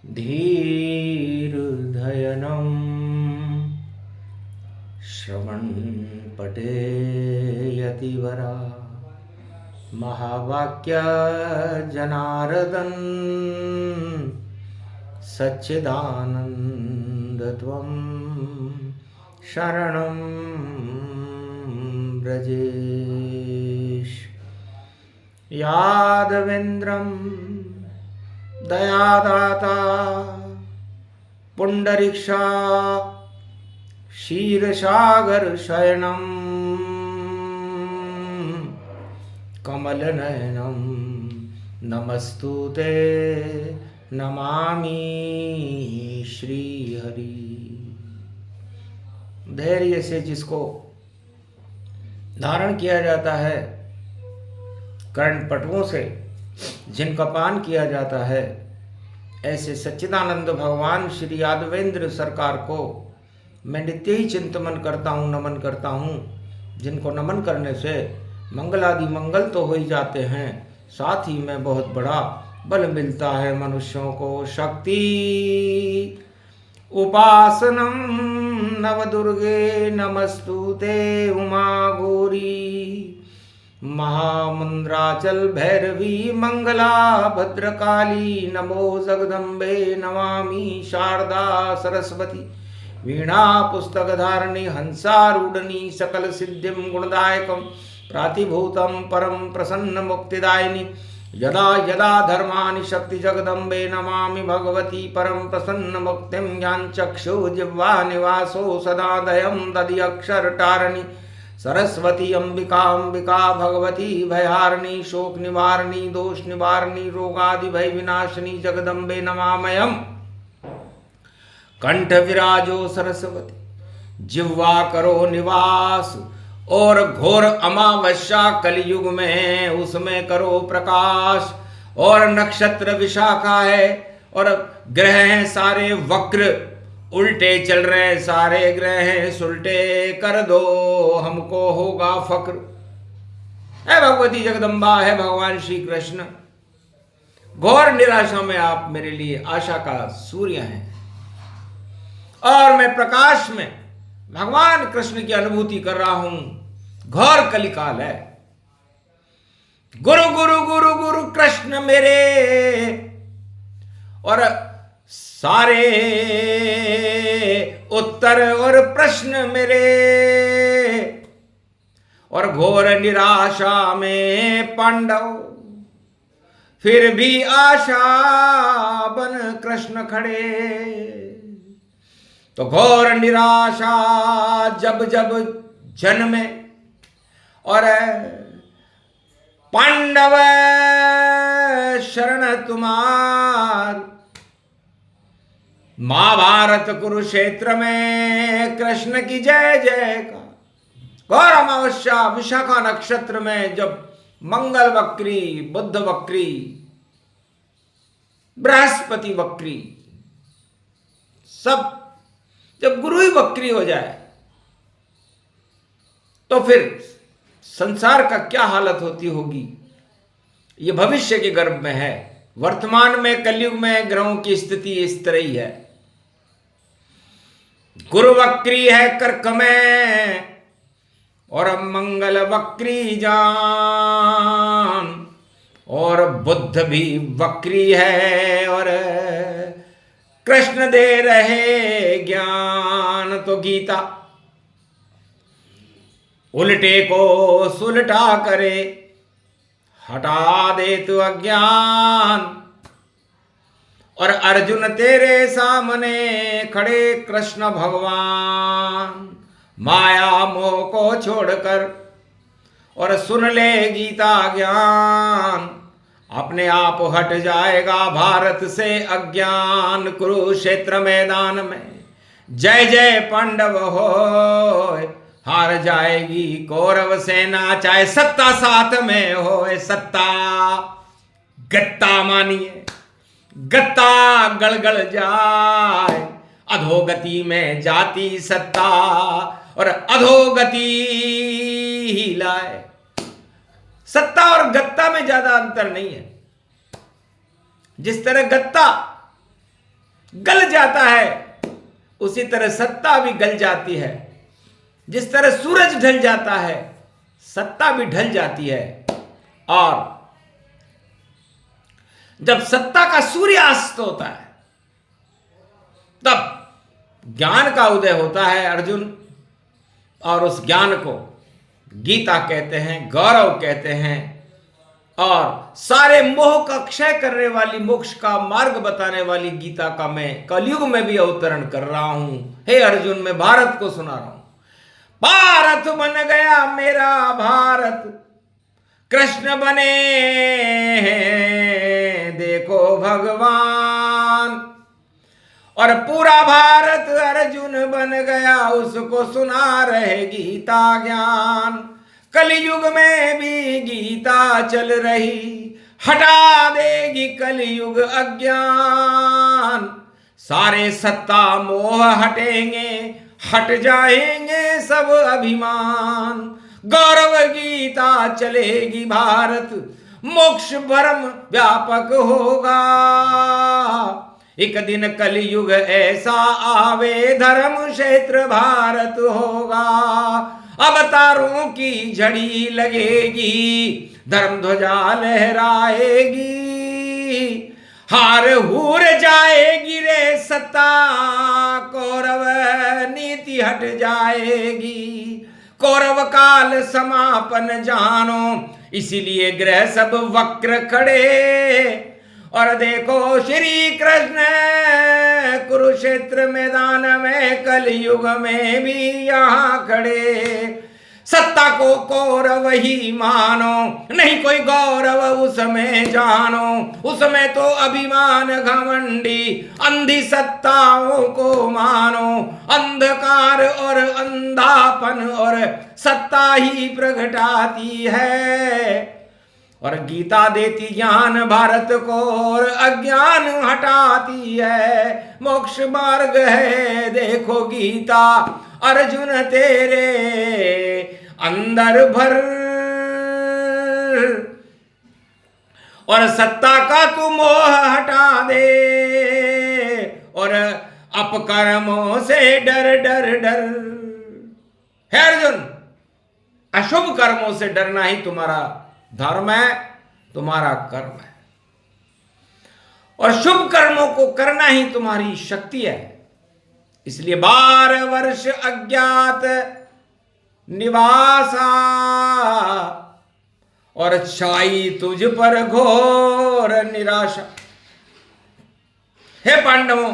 धीर्धयनं श्रवणपटे यतिवरा महावाक्य जनार्दन सच्चिदानन्दत्वं शरणं व्रजेश। यादवेन्द्रं दयादाता पुंडरीक्षा क्षीरसागर शयनं कमलनयनं नमस्तुते नमामि श्रीहरि। धैर्य से जिसको धारण किया जाता है, कर्णपटुओं से जिनका पान किया जाता है, ऐसे सच्चिदानंद भगवान श्री यादवेंद्र सरकार को मैं नित्य ही चिंतन करता हूँ, नमन करता हूँ। जिनको नमन करने से मंगलादि मंगल तो हो ही जाते हैं, साथ ही में बहुत बड़ा बल मिलता है मनुष्यों को। शक्ति उपासनम नवदुर्गे नमस्तुते उमा गौरी महामुंद्राचल भैरवी मंगला भद्रकाली नमो जगदम्बे नमामि शारदा सरस्वती वीणा पुस्तक धारिणी हंसारूढ़नी सकल सिद्धिं गुणदायकं प्रातिभूतं परम प्रसन्न मुक्तिदायिनी यदा यदा धर्माणि शक्ति जगदम्बे नमामि भगवती परम प्रसन्न मुक्तिं ज्ञानचक्षु जिह्वा निवासो सदा दयं दधि अक्षर टारिणी सरस्वती अंबिका अंबिका भगवती भयहारिणी शोक निवारिणी दोष निवारिणी रोगादि भय विनाशिनी जगदम्बे नमामयम्। कंठ विराजो सरस्वती जिह्वा करो निवास और घोर अमावस्या कलयुग में उसमें करो प्रकाश। और नक्षत्र विशाखा है और ग्रह हैं सारे वक्र उल्टे चल रहे, सारे ग्रह हैं सुलटे कर दो हमको होगा फक्र। है भगवती जगदम्बा, है भगवान श्री कृष्ण। घोर निराशा में आप मेरे लिए आशा का सूर्य हैं और मैं प्रकाश में भगवान कृष्ण की अनुभूति कर रहा हूं। घोर कलिकाल है। गुरु गुरु गुरु गुरु कृष्ण मेरे और सारे उत्तर और प्रश्न मेरे और घोर निराशा में पांडव फिर भी आशा बन कृष्ण खड़े। तो घोर निराशा जब जब जन्मे और पांडव शरण तुम्हार महाभारत कुरुक्षेत्र में कृष्ण की जय जय का। घोर अमावस्या विशाखा नक्षत्र में जब मंगल वक्री, बुध वक्री, बृहस्पति वक्री, सब जब गुरु ही वक्री हो जाए तो फिर संसार का क्या हालत होती होगी, ये भविष्य के गर्भ में है। वर्तमान में कलयुग में ग्रहों की स्थिति इस तरह ही है। गुरु वक्री है कर्क में और मंगल वक्री जान और बुध भी वक्री है और कृष्ण दे रहे ज्ञान। तो गीता उल्टे को सुलटा करे हटा दे तू अज्ञान। और अर्जुन तेरे सामने खड़े कृष्ण भगवान माया मोह को छोड़कर और सुन ले गीता ज्ञान। अपने आप हट जाएगा भारत से अज्ञान। कुरुक्षेत्र मैदान में जय जय पांडव हो, हार जाएगी कौरव सेना चाहे सत्ता साथ में हो। सत्ता गत्ता मानिए, गत्ता गड़गड़ जाए, अधोगति में जाती सत्ता और अधोगति ही लाए। सत्ता और गत्ता में ज्यादा अंतर नहीं है। जिस तरह गत्ता गल जाता है, उसी तरह सत्ता भी गल जाती है। जिस तरह सूरज ढल जाता है, सत्ता भी ढल जाती है। और जब सत्ता का सूर्यास्त होता है, तब ज्ञान का उदय होता है अर्जुन। और उस ज्ञान को गीता कहते हैं, गौरव कहते हैं। और सारे मोह का क्षय करने वाली, मोक्ष का मार्ग बताने वाली गीता का मैं कलयुग में भी अवतरण कर रहा हूं। हे अर्जुन, मैं भारत को सुना रहा हूं। भारत बन गया मेरा भारत, कृष्ण बने देखो भगवान। और पूरा भारत अर्जुन बन गया, उसको सुना रहे गीता ज्ञान। कलयुग में भी गीता चल रही, हटा देगी कलयुग अज्ञान। सारे सत्ता मोह हटेंगे, हट जाएंगे सब अभिमान। गौरव गीता चलेगी भारत, मोक्ष परम व्यापक होगा। एक दिन कलयुग ऐसा आवे, धर्म क्षेत्र भारत होगा। अवतारों की झड़ी लगेगी, धर्म ध्वजा लहराएगी। हार हूर जाएगी रे सत्ता, कौरव नीति हट जाएगी। कौरव काल समापन जानो, इसीलिए ग्रह सब वक्र खड़े। और देखो श्री कृष्ण कुरुक्षेत्र मैदान में कलयुग में भी यहाँ खड़े। सत्ता को कौरव ही मानो, नहीं कोई गौरव उसमें जानो। उसमें तो अभिमान घमंडी, अंधी सत्ताओं को मानो। अंधकार और अंधापन और सत्ता ही प्रगटाती है। और गीता देती ज्ञान भारत को, और अज्ञान हटाती है। मोक्ष मार्ग है देखो गीता, अर्जुन तेरे अंदर भर। और सत्ता का तू मोह हटा दे, और अपकर्मों से डर डर डर। है अर्जुन, अशुभ कर्मों से डरना ही तुम्हारा धर्म है, तुम्हारा कर्म है। और शुभ कर्मों को करना ही तुम्हारी शक्ति है। इसलिए 12 वर्ष अज्ञात निवासा, और छाई तुझ पर घोर निराशा। हे पांडवों,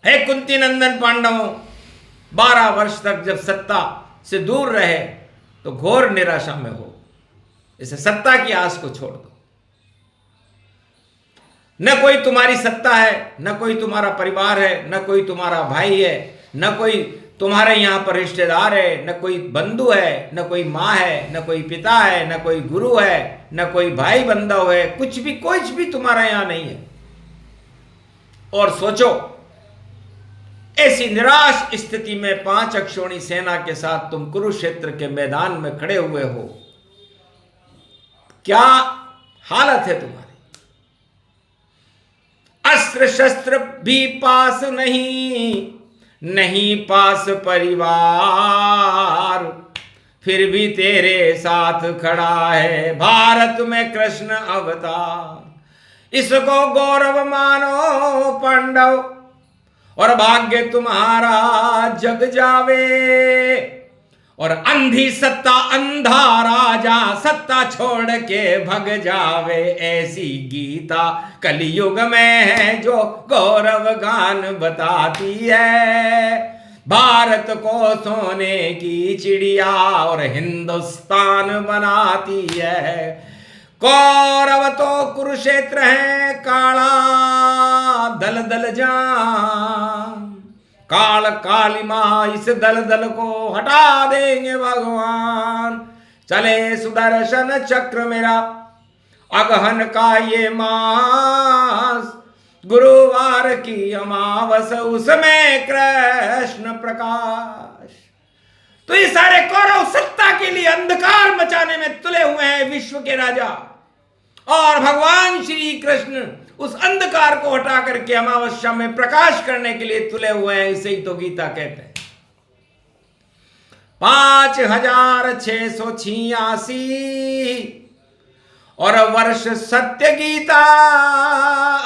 हे कुंती नंदन पांडवों, 12 वर्ष तक जब सत्ता से दूर रहे तो घोर निराशा में हो। इसे सत्ता की आस को छोड़ दो। न कोई तुम्हारी सत्ता है, न कोई तुम्हारा परिवार है, न कोई तुम्हारा भाई है, न कोई तुम्हारे यहां पर रिश्तेदार है, न कोई बंधु है, न कोई मां है, न कोई पिता है, न कोई गुरु है, न कोई भाई बंधव है। कुछ भी तुम्हारा यहां नहीं है। और सोचो, ऐसी निराश स्थिति में 5 अक्षौणी सेना के साथ तुम कुरुक्षेत्र के मैदान में खड़े हुए हो। क्या हालत है तुम्हारी? अस्त्र शस्त्र भी पास नहीं, नहीं पास परिवार, फिर भी तेरे साथ खड़ा है भारत में कृष्ण अवतार। इसको गौरव मानो पांडव, और भाग्य तुम्हारा जग जावे। और अंधी सत्ता, अंधा राजा सत्ता छोड़ के भग जावे। ऐसी गीता कलयुग में है जो गौरव गान बताती है। भारत को सोने की चिड़िया और हिंदुस्तान बनाती है। कौरव तो कुरुक्षेत्र है काला दल दल जान। काल कालिमा इस दल दल को हटा देंगे भगवान। चले सुदर्शन चक्र मेरा अगहन का ये मास। गुरुवार की अमावस उसमें कृष्ण प्रकाश। तो ये सारे कौरव सत्ता के लिए अंधकार मचाने में तुले हुए हैं, विश्व के राजा। और भगवान श्री कृष्ण उस अंधकार को हटा करके अमावस्या में प्रकाश करने के लिए तुले हुए हैं। इसे ही तो गीता कहते हैं। 5686 और वर्ष सत्य गीता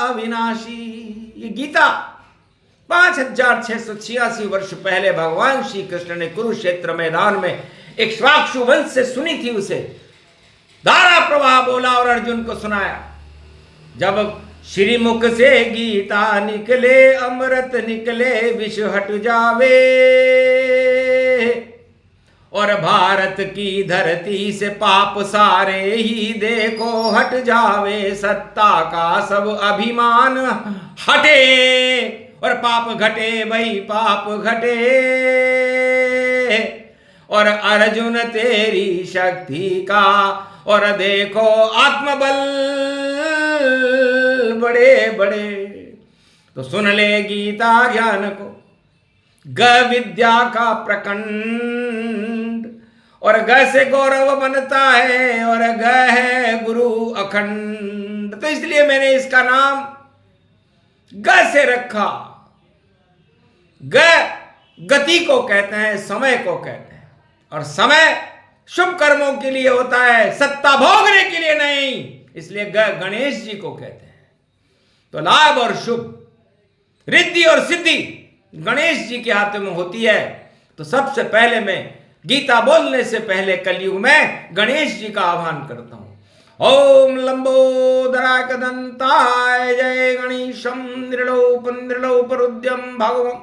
अविनाशी। ये गीता 5686 वर्ष पहले भगवान श्री कृष्ण ने कुरुक्षेत्र मैदान में इक्ष्वाकु वंश से सुनी थी। उसे धारा प्रवाह बोला और अर्जुन को सुनाया। जब श्रीमुख से गीता निकले, अमृत निकले, विष हट जावे, और भारत की धरती से पाप सारे ही देखो हट जावे। सत्ता का सब अभिमान हटे और पाप घटे, भाई पाप घटे। और अर्जुन तेरी शक्ति का और देखो आत्मबल बड़े बड़े। तो सुन ले गीता ज्ञान को, ग विद्या का प्रकंड, और ग से गौरव बनता है, और ग है गुरु अखंड। तो इसलिए मैंने इसका नाम ग से रखा। ग गति को कहते हैं, समय को कहते हैं, और समय शुभ कर्मों के लिए होता है, सत्ता भोगने के लिए नहीं। इसलिए गणेश जी को कहते हैं। तो लाभ और शुभ, रिद्धि और सिद्धि गणेश जी के हाथ में होती है। तो सबसे पहले मैं गीता बोलने से पहले कलयुग में गणेश जी का आह्वान करता हूं। ओम लंबोदराय कदंताय जय गणेशम नृलोपरुद्यम भगवम।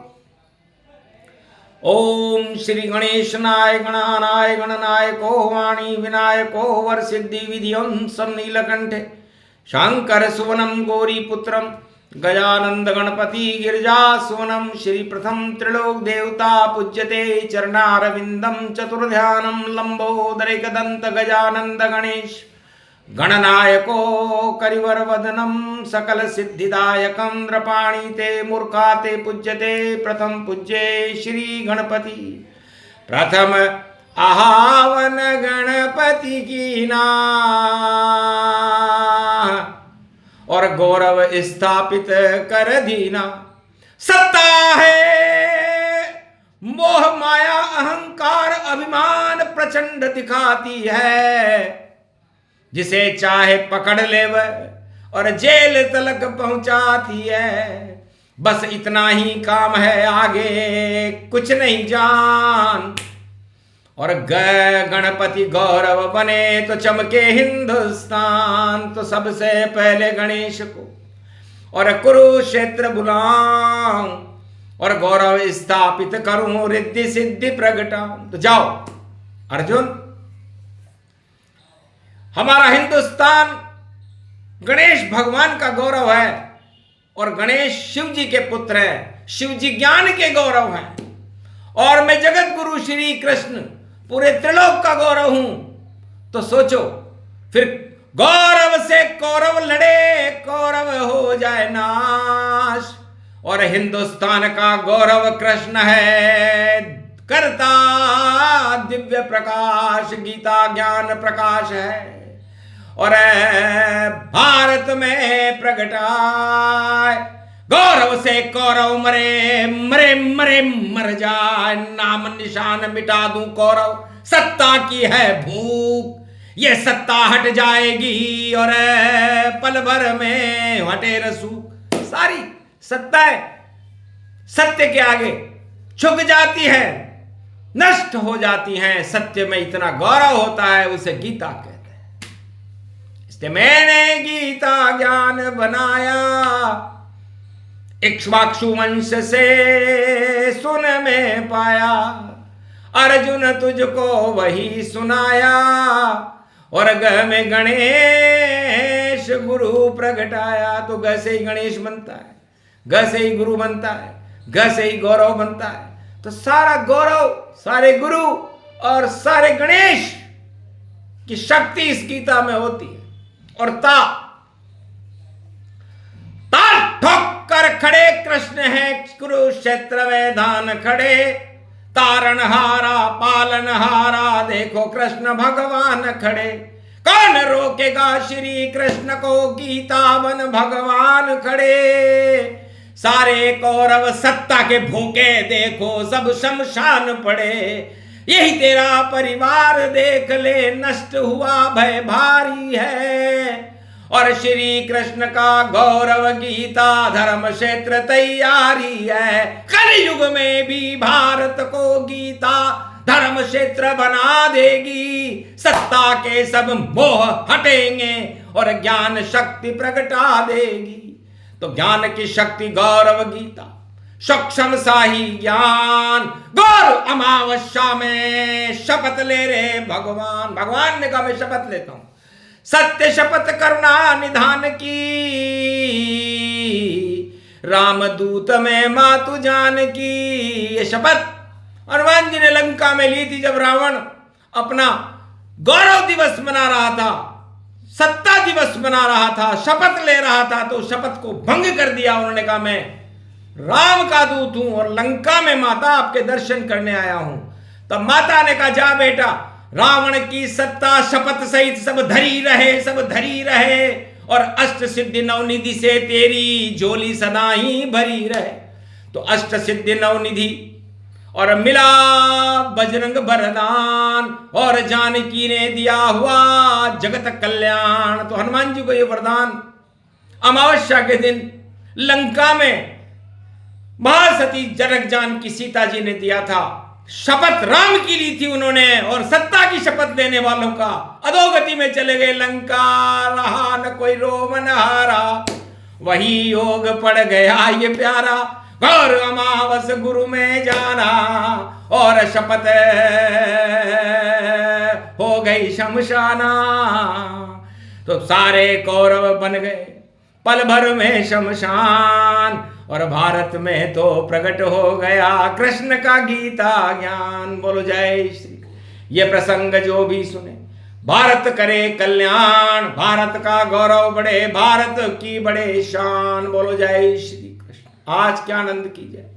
ओम श्री गणेशनाय गणानाय गणनायको वाणी विनायको वरसिद्धि विधियं सम नीलकंठे शंकर सुवनम गौरी पुत्रम गजानंद गणपति गिरिजा सुवनम। श्री प्रथम त्रिलोक देवता पूज्यते चरणारविंदम चतुर्ध्यानम लंबोदरेकदंत गजानंद गणेश गणनायको करिवर वदनम सकल सिद्धिदायकं नृपाणि ते मूर्खाते पूज्यते प्रथम पूज्ये श्री गणपति। प्रथम आहावन गणपति की ना और गौरव स्थापित कर दीना। सत्ता है मोह माया अहंकार अभिमान प्रचंड दिखाती है, जिसे चाहे पकड़ ले वह और जेल तलक पहुंचाती है। बस इतना ही काम है, आगे कुछ नहीं जान। और गणपति गौरव बने तो चमके हिंदुस्तान। तो सबसे पहले गणेश को और कुरुक्षेत्र बुलाऊं और गौरव स्थापित करूं, रिद्धि सिद्धि प्रगटाऊं। तो जाओ अर्जुन, हमारा हिंदुस्तान गणेश भगवान का गौरव है, और गणेश शिव जी के पुत्र हैं, शिव जी ज्ञान के गौरव हैं, और मैं जगत गुरु श्री कृष्ण पूरे त्रिलोक का गौरव हूं। तो सोचो फिर गौरव से कौरव लड़े, कौरव हो जाए नाश। और हिंदुस्तान का गौरव कृष्ण है, करता दिव्य प्रकाश, गीता ज्ञान प्रकाश है। और भारत में प्रगटाए गौरव से कौरव मरे मरे मरे मर जाए, नाम निशान मिटा दूं कौरव। सत्ता की है भूख, ये सत्ता हट जाएगी और पल भर में हटे रसूख। सारी सत्ताएं सत्य के आगे झुक जाती है, नष्ट हो जाती हैं। सत्य में इतना गौरव होता है, उसे गीता कहते हैं। इसलिए मैंने गीता ज्ञान बनाया, इक्ष्वाकु वंश से सुन में पाया। अर्जुन तुझको वही सुनाया, और ग में गणेश गुरु प्रगटाया। तो ग से ही गणेश बनता है, ग से ही गुरु बनता है, ग से ही गौरव बनता है। तो सारा गौरव, सारे गुरु और सारे गणेश की शक्ति इस गीता में होती है। और ठोक कर खड़े कृष्ण है कुरुक्षेत्र मैदान खड़े। तारणहारा पालनहारा देखो कृष्ण भगवान खड़े। कौन रोकेगा श्री कृष्ण को, गीता बन भगवान खड़े। सारे कौरव सत्ता के भूखे, देखो सब शमशान पड़े। यही तेरा परिवार देख ले, नष्ट हुआ भय भारी है। और श्री कृष्ण का गौरव, गीता धर्म क्षेत्र तैयारी है। कलयुग में भी भारत को गीता धर्म क्षेत्र बना देगी। सत्ता के सब मोह हटेंगे और ज्ञान शक्ति प्रगटा देगी। तो ज्ञान की शक्ति गौरव गीता, सक्षम शाही ज्ञान। गौर अमावस्या में शपथ ले रे भगवान। भगवान ने कहा मैं शपथ लेता हूं, सत्य शपथ करुणा निधान की। रामदूत में मातु जान की। ये शपथ हनुमान जी ने लंका में ली थी, जब रावण अपना गौरव दिवस मना रहा था, सत्ता दिवस मना रहा था, शपथ ले रहा था, तो शपथ को भंग कर दिया। उन्होंने कहा मैं राम का दूत हूं और लंका में माता आपके दर्शन करने आया हूं। तब माता ने कहा जा बेटा, रावण की सत्ता शपथ सहित सब धरी रहे, सब धरी रहे, और अष्ट सिद्धि नवनिधि से तेरी झोली सदा ही भरी रहे। तो अष्ट सिद्धि नवनिधि और मिला बजरंग वरदान, और जानकी ने दिया हुआ जगत कल्याण। तो हनुमान जी को यह वरदान अमावस्या के दिन लंका में महासती जनक जानकी सीता जी ने दिया था। शपथ राम की ली थी उन्होंने, और सत्ता की शपथ लेने वालों का अधोगति में चले गए। लंका रहा न कोई रोम न हारा, वही योग पड़ गया ये प्यारा। गौर अमावस गुरु में जाना, और शपथ हो गई शमशाना। तो सारे कौरव बन गए पल भर में शमशान, और भारत में तो प्रकट हो गया कृष्ण का गीता ज्ञान। बोलो जय श्री। ये प्रसंग जो भी सुने भारत करे कल्याण, भारत का गौरव बढ़े, भारत की बढ़े शान। बोलो जय श्री कृष्ण। आज क्या आनंद की जय।